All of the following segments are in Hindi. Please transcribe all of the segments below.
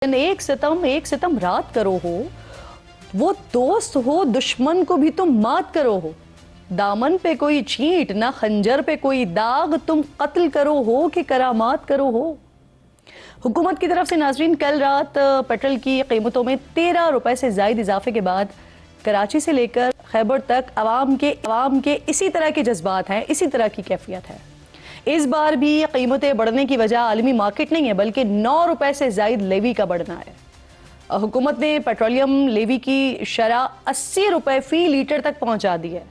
एक सितम रात करो हो, वो दोस्त हो दुश्मन को भी तुम मात करो हो। दामन पे कोई छींट ना खंजर पे कोई दाग, तुम कत्ल करो हो कि करामात करो हो। हुकूमत की तरफ से नाजरीन कल रात पेट्रोल की कीमतों में 13 रुपए से ज्यादा इजाफे के बाद कराची से लेकर खैबर तक आवाम के इसी तरह के जज्बात हैं, इसी तरह की कैफियत है। इस बार भी कीमतें बढ़ने की वजह आलमी मार्केट नहीं है, बल्कि 9 रुपए से ज्यादा लेवी का बढ़ना है। हुकूमत ने पेट्रोलियम लेवी की शरह 80 रुपए फी लीटर तक पहुंचा दी है।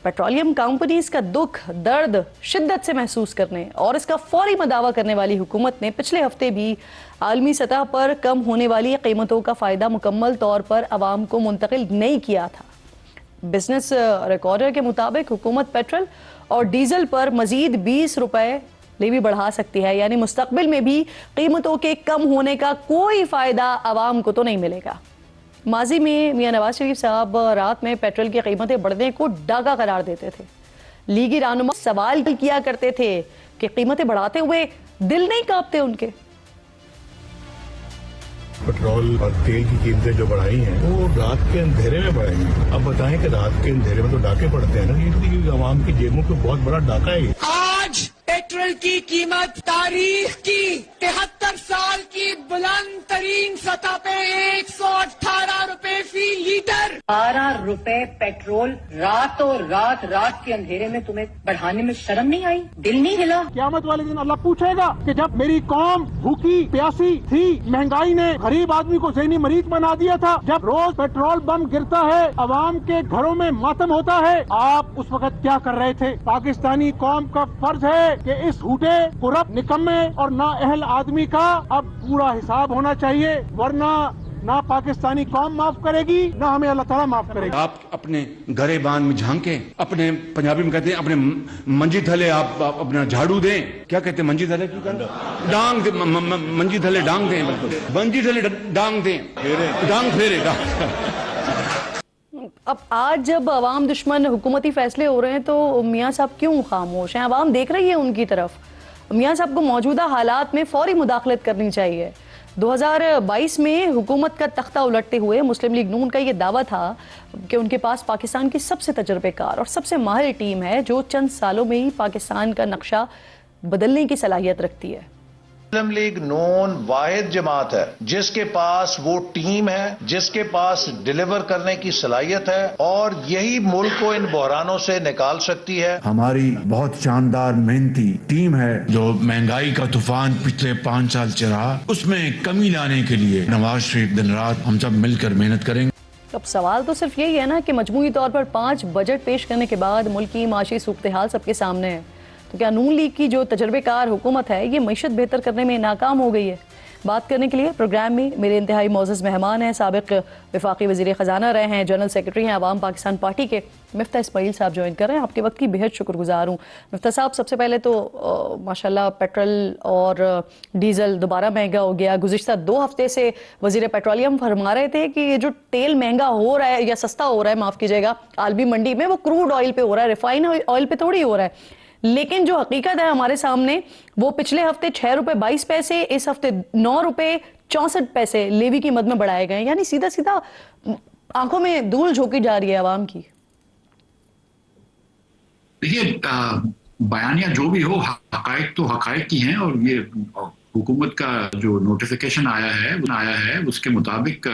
पेट्रोलियम कंपनीज का दुख दर्द शिद्दत से महसूस करने और इसका फौरी मदावा करने वाली हुकूमत ने पिछले हफ्ते भी आलमी सतह पर कम होने वाली कीमतों का फायदा मुकम्मल तौर पर आवाम को मुंतकिल नहीं किया था। बिजनेस रिकॉर्डर के मुताबिक हुकूमत पेट्रोल और डीजल पर मजीद 20 रुपए लेवी बढ़ा सकती है, यानी मुस्तकबिल में भी कीमतों के कम होने का कोई फायदा आवाम को तो नहीं मिलेगा। माजी में मियां नवाज शरीफ साहब रात में पेट्रोल की कीमतें बढ़ने को डाका करार देते थे। लीगी रहनुमा सवाल किया करते थे कि कीमतें बढ़ाते हुए दिल नहीं कांपते उनके। पेट्रोल और तेल की कीमतें जो बढ़ाई हैं वो रात के अंधेरे में बढ़ाई हैं। अब बताएं कि रात के अंधेरे में तो डाके पड़ते हैं ना, ये आवाम की जेबों को बहुत बड़ा डाका है। आज पेट्रोल की कीमत तारीख की 73 साल की बुलंद तरीन सतह पे 118 रुपए फी लीटर। 12 रुपए पेट्रोल रात के अंधेरे में तुम्हें बढ़ाने में शर्म नहीं आई, दिल नहीं हिला? क़यामत वाले दिन अल्लाह पूछेगा कि जब मेरी कौम भूखी प्यासी थी, महंगाई ने गरीब आदमी को ज़हनी मरीज बना दिया था, जब रोज पेट्रोल बम गिरता है, अवाम के घरों में मातम होता है, आप उस वक्त क्या कर रहे थे? पाकिस्तानी कौम का फर्ज है कि इस झूठे करप्ट निकम्मे और नाअहल आदमी का अब पूरा हिसाब होना चाहिए, वरना ना पाकिस्तानी कौम माफ करेगी ना हमें अल्लाह ताला माफ करेगा। आप अपने गरेबान में झांके, अपने पंजाबी में कहते हैं अपने मंजी थले आप अपना झाड़ू दें। क्या कहते हैं मंजी थले? डांग दे, मंजी थले डांग दें, मंजी थले डांग दें, डांग फेरे। अब आज जब अवाम दुश्मन हुकूमती फैसले हो रहे हैं तो मियाँ साहब क्यों खामोश हैं? अवाम देख रही है उनकी तरफ। मियाँ साहब को मौजूदा हालात में फौरी मुदाखलत करनी चाहिए। 2022 में हुकूमत का तख्ता उलटते हुए मुस्लिम लीग नून का ये दावा था कि उनके पास पाकिस्तान की सबसे तजर्बेकार और सबसे माहिर टीम है, जो चंद सालों में ही पाकिस्तान का नक्शा बदलने की सलाहियत रखती है। मुस्लिम लीग नून वाहिद जमात है जिसके पास वो टीम है, जिसके पास डिलीवर करने की सलाहियत है, और यही मुल्क को इन बहरानों से निकाल सकती है। हमारी बहुत शानदार मेहनती टीम है जो महंगाई का तूफान पिछले 5 साल चला, उसमें कमी लाने के लिए नवाज शरीफ दिन रात हम सब मिलकर मेहनत करेंगे। अब सवाल तो सिर्फ यही है ना कि मजमूई तौर पर 5 बजट पेश करने के बाद मुल्क की माशी सूरत हाल सबके सामने है, तो क्या नून लीग की जो तजर्बेकार हुकूमत है ये मईशत बेहतर करने में नाकाम हो गई है? बात करने के लिए प्रोग्राम में मेरे इंतहाई मोअज़्ज़ज़ मेहमान हैं, साबिक़ वफाकी वज़ीर ख़ज़ाना रहे हैं, जनरल सेक्रेटरी हैं अवाम पाकिस्तान पार्टी के मिफ्ता इस्माइल साहब ज्वाइन कर रहे हैं। आपके वक्त की बेहद शुक्रगुजार हूँ मिफ्ता साहब। सबसे पहले तो माशाल्लाह पेट्रोल और डीजल दोबारा महंगा हो गया। गुज़िश्ता 2 हफ्ते से वज़ीर पेट्रोलियम फरमा रहे थे कि ये जो तेल महंगा हो रहा है या सस्ता हो रहा है, माफ़ कीजिएगा, आलमी मंडी में, वो क्रूड ऑयल पे हो रहा है, रिफाइन ऑयल पे थोड़ी हो रहा है। लेकिन जो हकीकत है हमारे सामने, वो पिछले हफ्ते 6 रुपए 22 पैसे, इस हफ्ते 9 रुपए 64 पैसे लेवी की मद में बढ़ाए गए, यानी सीधा सीधा आंखों में धूल झोंकी जा रही है आवाम की। देखिए, बयानिया जो भी हो, हकायक तो हकायक ही हैं, और ये हुकूमत का जो नोटिफिकेशन आया है उसके मुताबिक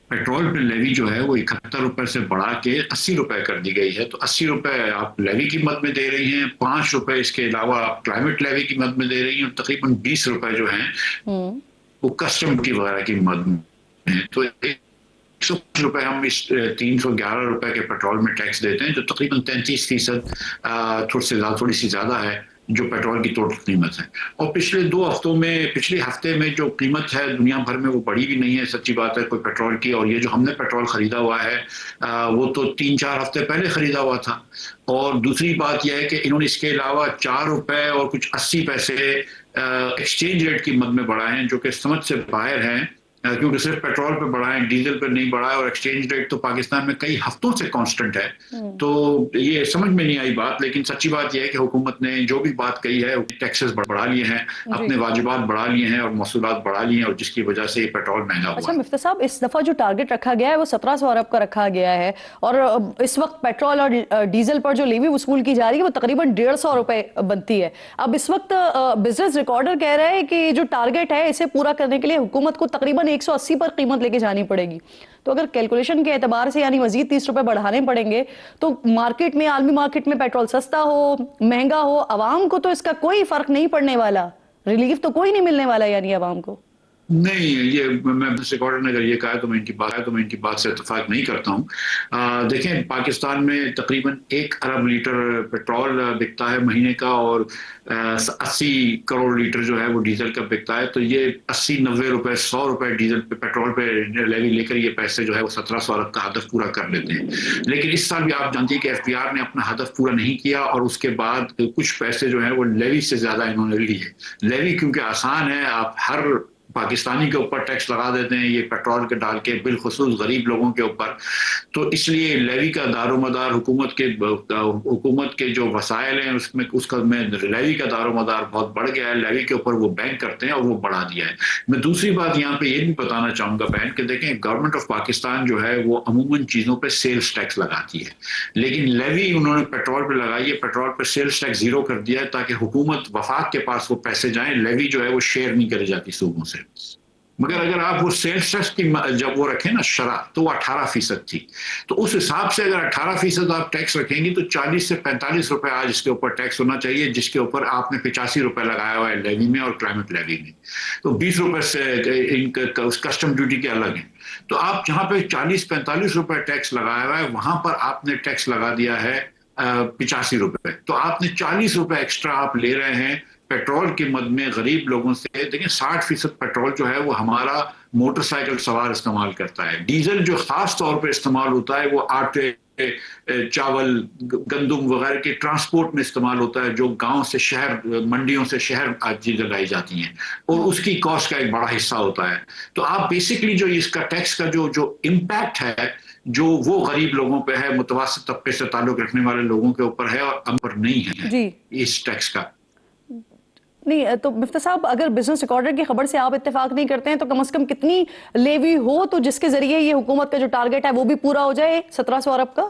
पेट्रोल पे लेवी जो है वो 71 रुपए से बढ़ा के 80 रुपए कर दी गई है। तो 80 रुपए आप लेवी की मद में दे रही हैं, 5 रुपए इसके अलावा आप क्लाइमेट लेवी की मद में दे रही हैं, और तकरीबन 20 रुपए जो हैं वो कस्टम की वगैरह की मद में है। तो 105 रुपए हम इस 311 रुपए के पेट्रोल में टैक्स देते हैं, जो तकरीबन 33% थोड़ी सी ज्यादा है जो पेट्रोल की टोटल कीमत है। और पिछले हफ्ते में जो कीमत है दुनिया भर में वो बढ़ी भी नहीं है, सच्ची बात है, कोई पेट्रोल की। और ये जो हमने पेट्रोल खरीदा हुआ है वो तो 3-4 हफ्ते पहले खरीदा हुआ था। और दूसरी बात यह है कि इन्होंने इसके अलावा 4 रुपए और कुछ 80 पैसे एक्सचेंज रेट की मद में बढ़ाए हैं, जो कि समझ से बाहर हैं क्योंकि सिर्फ पेट्रोल पे बढ़ा है, डीजल पे नहीं बढ़ा है, और एक्सचेंज रेट तो पाकिस्तान में कई हफ्तों से कांस्टेंट है। तो ये समझ में नहीं आई बात, लेकिन सच्ची बात यह है कि हुकूमत ने जो भी बात कही है, टैक्सेस बढ़ा लिए हैं, अपने वाजिबात बढ़ा लिए हैं और मसूलात बढ़ा लिए हैं, और जिसकी वजह से पेट्रोल महंगा हुआ। अच्छा मिफ्ता साहब, इस दफा जो टारगेट रखा गया है वो 1700 अरब का रखा गया है, और इस वक्त पेट्रोल और डीजल पर जो लेवी वसूल की जा रही है वो तकरीबन 150 रुपए बनती है। अब इस वक्त बिजनेस रिकॉर्डर कह रहा है कि जो टारगेट है इसे पूरा करने के लिए हुकूमत को तकरीबन 180 पर कीमत लेके जानी पड़ेगी। तो अगर कैलकुलेशन के एतबार से यानी मजीद 30 रुपए बढ़ाने पड़ेंगे तो मार्केट में, आलमी मार्केट में पेट्रोल सस्ता हो महंगा हो, आवाम को तो इसका कोई फर्क नहीं पड़ने वाला, रिलीफ तो कोई नहीं मिलने वाला यानी आवाम को। नहीं, ये मैं रिकॉर्डर ने अगर ये कहा तो मैं इनकी बात से इत्तेफाक नहीं करता हूँ। देखें, पाकिस्तान में तकरीबन 1 अरब लीटर पेट्रोल बिकता है महीने का, और 80 करोड़ लीटर जो है वो डीजल का बिकता है। तो ये 80-90 रुपए 100 रुपए डीजल पे, पेट्रोल पे लेवी लेकर ये पैसे जो है वो 1700 अरब का हदफ पूरा कर लेते हैं। लेकिन इस साल भी आप जानते हैं कि FPR ने अपना हदफ पूरा नहीं किया, और उसके बाद कुछ पैसे जो है वो लेवी से ज्यादा इन्होंने लिए। लेवी क्योंकि आसान है, आप हर पाकिस्तानी के ऊपर टैक्स लगा देते हैं ये पेट्रोल के डाल के, बिलखुसूस गरीब लोगों के ऊपर। तो इसलिए लेवी का दारोमदार हुकूमत के जो वसाइल हैं उसमें उसका लेवी का दारोमदार बहुत बढ़ गया है। लेवी के ऊपर वो बैंक करते हैं और वो बढ़ा दिया है। मैं दूसरी बात यहाँ पे ये भी बताना चाहूंगा बहन कि देखें, गवर्नमेंट ऑफ पाकिस्तान जो है वो अमूमन चीजों पे सेल्स टैक्स लगाती है, लेकिन लेवी उन्होंने पेट्रोल पे लगाई है, पेट्रोल पे सेल्स टैक्स 0 कर दिया है ताकि हुकूमत वफाक के पास वो पैसे जाएं। लेवी जो है वो शेयर नहीं करी जाती सूबों से। मगर अगर आप वो सेल्स टैक्स की जब वो रखें ना शरह, तो वो 18% थी। तो उस हिसाब से अगर 18% आप टैक्स रखेंगे तो 40 से 45 रुपए आज इसके ऊपर टैक्स होना चाहिए, जिसके ऊपर आपने 85 रुपए लगाया हुआ है लेवी में और क्लाइमेट लेवी में। तो 20 रुपए से इनका कस्टम ड्यूटी के अलग है। तो आप जहां पे 40-45 रुपए टैक्स लगाया हुआ है, वहां पर आपने टैक्स लगा दिया है 85 रुपए। तो आपने 40 रुपए एक्स्ट्रा आप ले रहे हैं पेट्रोल के मद में गरीब लोगों से। देखिए, 60% पेट्रोल जो है वो हमारा मोटरसाइकिल सवार इस्तेमाल करता है। डीजल जो खास तौर पे इस्तेमाल होता है वो आटे, चावल, गंदुम वगैरह के ट्रांसपोर्ट में इस्तेमाल होता है, जो गांव से शहर, मंडियों से शहर चीजें लाई जाती हैं, और उसकी कॉस्ट का एक बड़ा हिस्सा होता है। तो आप बेसिकली जो इसका टैक्स का जो इम्पैक्ट है, जो वो गरीब लोगों पे है, मुतवस्सित तबके से ताल्लुक रखने वाले लोगों के ऊपर है, और हम पर नहीं है इस टैक्स का। नहीं तो मिफ्ता साहब, अगर बिजनेस रिकॉर्डर की खबर से आप इत्तेफाक नहीं करते हैं तो कम से कम कितनी लेवी हो तो जिसके जरिए ये हुकूमत का जो टारगेट है वो भी पूरा हो जाए 1700 अरब का?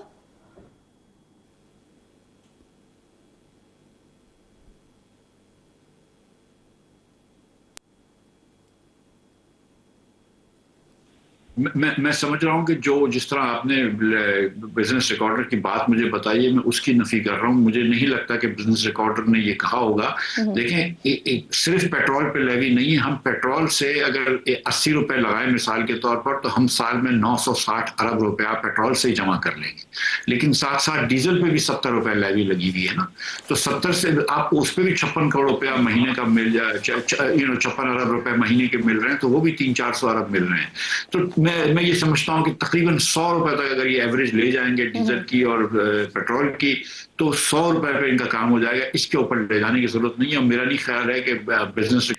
मैं समझ रहा हूँ कि जिस तरह आपने बिजनेस रिकॉर्डर की बात मुझे बताई है, मैं उसकी नफी कर रहा हूँ। मुझे नहीं लगता कि बिजनेस रिकॉर्डर ने ये कहा होगा। देखें, सिर्फ पेट्रोल पे लेवी नहीं है। हम पेट्रोल से अगर 80 रुपए लगाए मिसाल के तौर पर, तो हम साल में 960 अरब रुपया पेट्रोल से ही जमा कर लेंगे। लेकिन साथ साथ डीजल पे भी 70 रुपए लेवी लगी हुई है ना, तो 70 से आपको उस पर भी 56 करोड़ रुपया महीने का मिल जाए, 56 अरब रुपए महीने के मिल रहे हैं, तो वो भी 300-400 अरब मिल रहे हैं। तो मैं ये समझता हूँ कि तकरीबन 100 रुपए तक अगर ये एवरेज ले जाएंगे डीजल की और पेट्रोल की, तो 100 रुपए पे इनका काम हो जाएगा। इसके ऊपर ले जाने की जरूरत नहीं है। और मेरा नहीं ख्याल है कि बिजनेस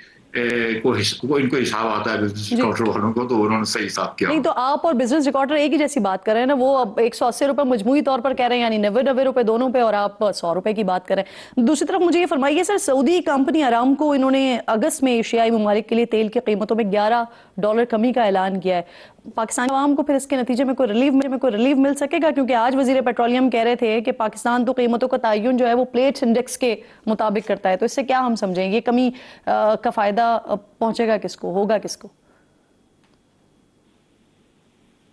को इनको हिसाब आता है बिजनेस रिकॉर्डर वालों को, तो उन्होंने सही हिसाब किया। नहीं तो आप और बिजनेस रिकॉर्डर एक ही जैसी बात कर रहे हैं ना। वो अब 180 रुपए मजमूई तौर पर कह रहे हैं, यानी 90 रुपए दोनों पे, और आप 100 रुपए की बात कर रहे हैं। दूसरी तरफ मुझे ये फरमाइए सर, सऊदी कंपनी अरामको इन्होंने अगस्त में एशियाई ममालिक के लिए तेल की कीमतों में $11 कमी का ऐलान किया है। पाकिस्तानी आवाम को फिर इसके नतीजे में कोई रिलीफ मिल सकेगा? क्योंकि आज वजीर पेट्रोलियम कह रहे थे कि पाकिस्तान तो कीमतों का तयन जो है वो प्लेट्स इंडेक्स के मुताबिक करता है। तो इससे क्या हम समझें, ये कमी का फायदा पहुंचेगा किसको, होगा किसको?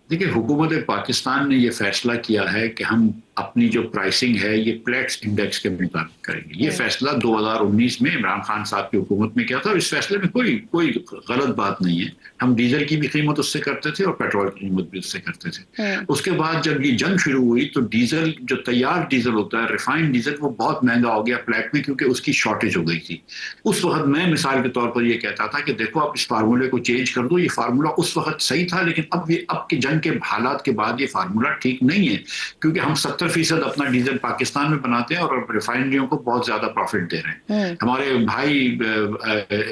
देखिए, हुकूमत पाकिस्तान ने ये फैसला किया है कि हम अपनी जो प्राइसिंग है ये प्लेट्स इंडेक्स के मुताबिक करेंगे। ये फैसला 2019 में इमरान खान साहब की हुकूमत में किया था, और इस फैसले में कोई गलत बात नहीं है। हम डीजल की भी कीमत उससे करते थे और पेट्रोल की कीमत भी उससे करते थे। उसके बाद जब ये जंग शुरू हुई तो डीजल, जो तैयार डीजल होता है, रिफाइंड डीजल, वो बहुत महंगा हो गया प्लेट में, क्योंकि उसकी शॉर्टेज हो गई थी। उस वक्त मैं मिसाल के तौर पर ये कहता था कि देखो, आप इस फार्मूले को चेंज कर दो। ये फार्मूला उस वक्त सही था, लेकिन अब के जंग के हालात के बाद ये फार्मूला ठीक नहीं है, क्योंकि हम 70 70% अपना डीजल पाकिस्तान में बनाते हैं और रिफाइनरियों को बहुत ज्यादा प्रॉफिट दे रहे हैं। हमारे भाई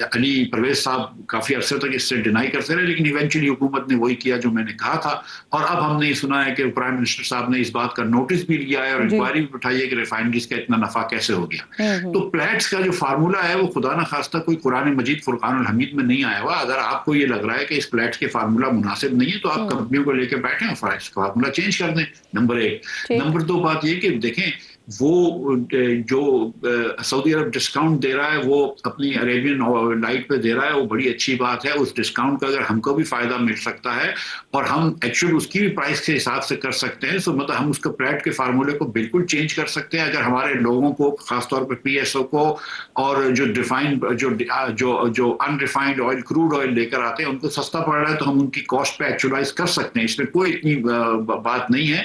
अली परवेज साहब काफी अरसे तक इससे डिनाई करते रहे, लेकिन इवेंचुअली हुकूमत ने वही किया जो मैंने कहा था। और अब हमने सुना है कि प्राइम मिनिस्टर साहब ने इस बात का नोटिस भी लिया है और इंक्वायरी भी उठाई है कि रिफाइनरीज का इतना नफा कैसे हो गया। तो प्लेट्स का जो फार्मूला है वो खुदा न खास्ता कोई कुरान मजीद फुरकानुल हमीद में नहीं आया हुआ। अगर आपको ये लग रहा है कि इस प्लेट्स के फार्मूला मुनासिब नहीं है तो आप कंपनियों को लेकर बैठे और फार्मूला चेंज कर दें। नंबर 1। नंबर 2 बात ये कि देखें वो जो सऊदी अरब डिस्काउंट दे रहा है वो अपनी अरेबियन लाइट पे दे रहा है, वो बड़ी अच्छी बात है। उस डिस्काउंट का अगर हमको भी फायदा मिल सकता है और हम एक्चुअली उसकी भी प्राइस के हिसाब से कर सकते हैं, तो मतलब हम उसके प्लेट के फार्मूले को बिल्कुल चेंज कर सकते हैं। अगर हमारे लोगों को खासतौर पर PSO को और जो डिफाइंड जो अनरिफाइंड ऑयल क्रूड ऑयल लेकर आते हैं उनको सस्ता पड़ रहा है तो हम उनकी कॉस्ट पे एक्चुअलाइज कर सकते हैं, इसमें कोई इतनी बात नहीं है।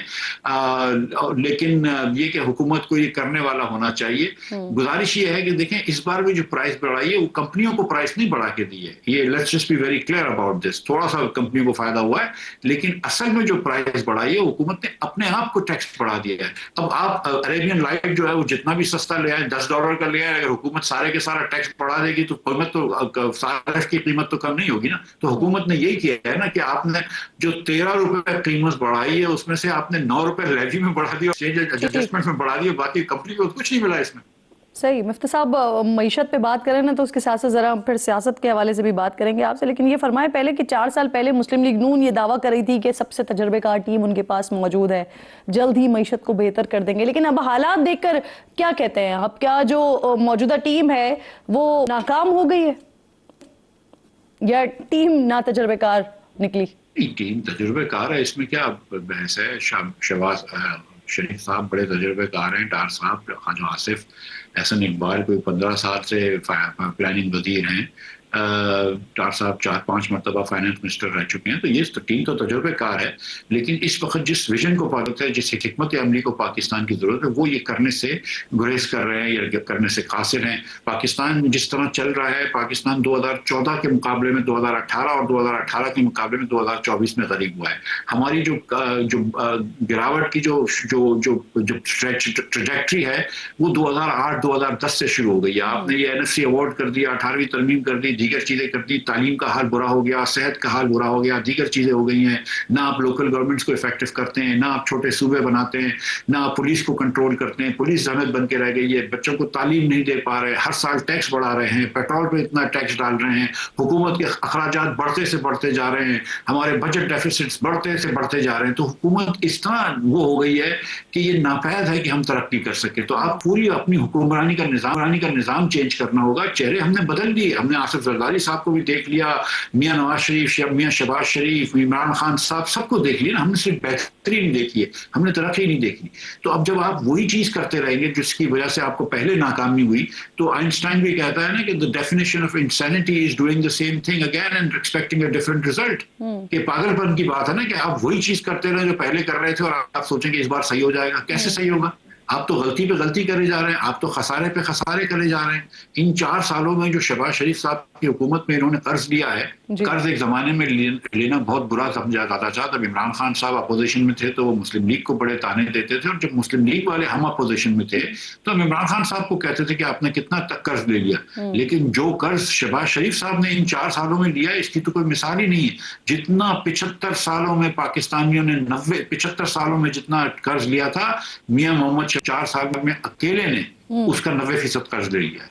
लेकिन ये कि हुकूमत को ये करने वाला होना चाहिए। गुजारिश ये है कि देखें इस बार भी जो प्राइस बढ़ाई है वो कंपनियों को प्राइस नहीं बढ़ा के दी है, ये let's just be very clear about this. थोड़ा सा कंपनियों को फायदा हुआ है, लेकिन असल में जो प्राइस बढ़ाई है हुकूमत ने अपने आप को टैक्स बढ़ा दिया है। अब आप अरेबियन लाइट जो है वो जितना भी सस्ता ले आए, $10 का ले आए, अगर हुकूमत सारे के सारा टैक्स बढ़ा देगी तो कीमत तो सारे की कीमत तो कम नहीं होगी ना। तो हुकूमत ने यही किया है ना कि आपने जो ₹13 कीमत बढ़ाई है उसमें से आपने ₹9 लेवी में बढ़ा दिया, एडजस्टमेंट में बढ़ा दिया, बाकी कंपनी को कुछ नहीं मिला इसमें। सही। मुफ्ती साहब मईशत पे बात करें ना तो उसके साथ साथ जरा फिर सियासत के हवाले से भी बात करेंगे आपसे, लेकिन ये फरमाएं पहले कि 4 साल पहले मुस्लिम लीग नून ये दावा कर रही थी कि सबसे तजर्बेकार टीम उनके पास मौजूद है, जल्द ही मईशत को बेहतर कर देंगे, लेकिन अब हालात देखकर क्या कहते हैं, अब क्या जो मौजूदा टीम है वो नाकाम हो गई है या टीम ना तजर्बेकार निकली? टीम तजुर्बेकार है, इसमें क्या बहस है। शहबाज शरीफ साहब बड़े तजुर्बेकार हैं, डार साहब, खाजो आसिफ, एहसन इकबाल कोई 15 साल से प्लानिंग वजीर हैं, डार साहब 4-5 मरतबा फाइनेंस मिनिस्टर रह चुके हैं। तो ये टीम तो तजुर्बेकार है, लेकिन इस वक्त जिस विजन को पाकिस्तान है, जिस हिकमत अमली को पाकिस्तान की जरूरत है वो ये करने से गुरेज कर रहे हैं या करने से कासिर हैं। पाकिस्तान जिस तरह चल रहा है, पाकिस्तान 2014 के मुकाबले में 2018 और 2018 के मुकाबले में 2024 में गरीब हुआ है। हमारी जो गिरावट की जो ट्रेजेक्ट्री है वो 2008-2010 से शुरू हो गई है। आपने ये NFC अवार्ड कर दिया, 18वीं तरमीम कर दी, दीगर चीजें कर दी, तालीम का हाल बुरा हो गया, सेहत का हाल बुरा हो गया, दीगर चीजें हो गई हैं। ना आप लोकल गवर्नमेंट्स को इफेक्टिव करते हैं, ना आप छोटे सूबे बनाते हैं, ना आप पुलिस को कंट्रोल करते हैं, पुलिस जहमत बन के रह गई है, बच्चों को तालीम नहीं दे पा रहे, हर साल टैक्स बढ़ा रहे हैं, पेट्रोल पे इतना टैक्स डाल रहे हैं, हुकूमत के अखराजात बढ़ते से बढ़ते जा रहे हैं, हमारे बजट डेफिसिट्स बढ़ते से बढ़ते जा रहे हैं। तो हुकूमत इस तरह वो हो गई है कि ये नापैद है कि हम तरक्की कर सके। तो आप पूरी अपनी हुक्मरानी का निज़ाम चेंज करना होगा। चेहरे हमने बदल दिए, हमने आसिफ जरदारी साहब को भी देख लिया, मियां नवाज शरीफ, मियां शहबाज शरीफ, इमरान खान साहब, सबको देख लिया ना। हमने सिर्फ बेहतरी नहीं देखी है, हमने तरक्की नहीं देखी। तो अब जब आप वही चीज करते रहेंगे जिसकी वजह से आपको पहले नाकामी हुई, तो आइंस्टाइन भी कहता है ना कि the definition of insanity is doing the same thing again and expecting a different result. कि पागलपन की बात है ना कि आप वही चीज करते रहे जो पहले कर रहे थे और आप सोचेंगे इस बार सही हो जाएगा। कैसे सही होगा? आप तो गलती पे गलती करे जा रहे हैं, आप तो खसारे पे खसारे करे जा रहे हैं। इन 4 सालों में जो शहबाज शरीफ साहब की हुकूमत में इन्होंने कर्ज लिया है, कर्ज एक जमाने में लेना बहुत बुरा समझा जाता था। तब इमरान खान साहब अपोजिशन में थे तो वो मुस्लिम लीग को बड़े ताने देते थे, और जब मुस्लिम लीग वाले हम अपोजिशन में थे तो हम इमरान खान साहब को कहते थे कि आपने कितना तक कर्ज ले लिया। लेकिन जो कर्ज शहबाज शरीफ साहब ने इन 4 सालों में लिया इसकी तो कोई मिसाल ही नहीं है। जितना 75 सालों में पाकिस्तानियों ने 75 सालों में जितना कर्ज लिया था, मियां मोहम्मद 4 साल में अकेले ने उसका 90% कर्ज ले लिया।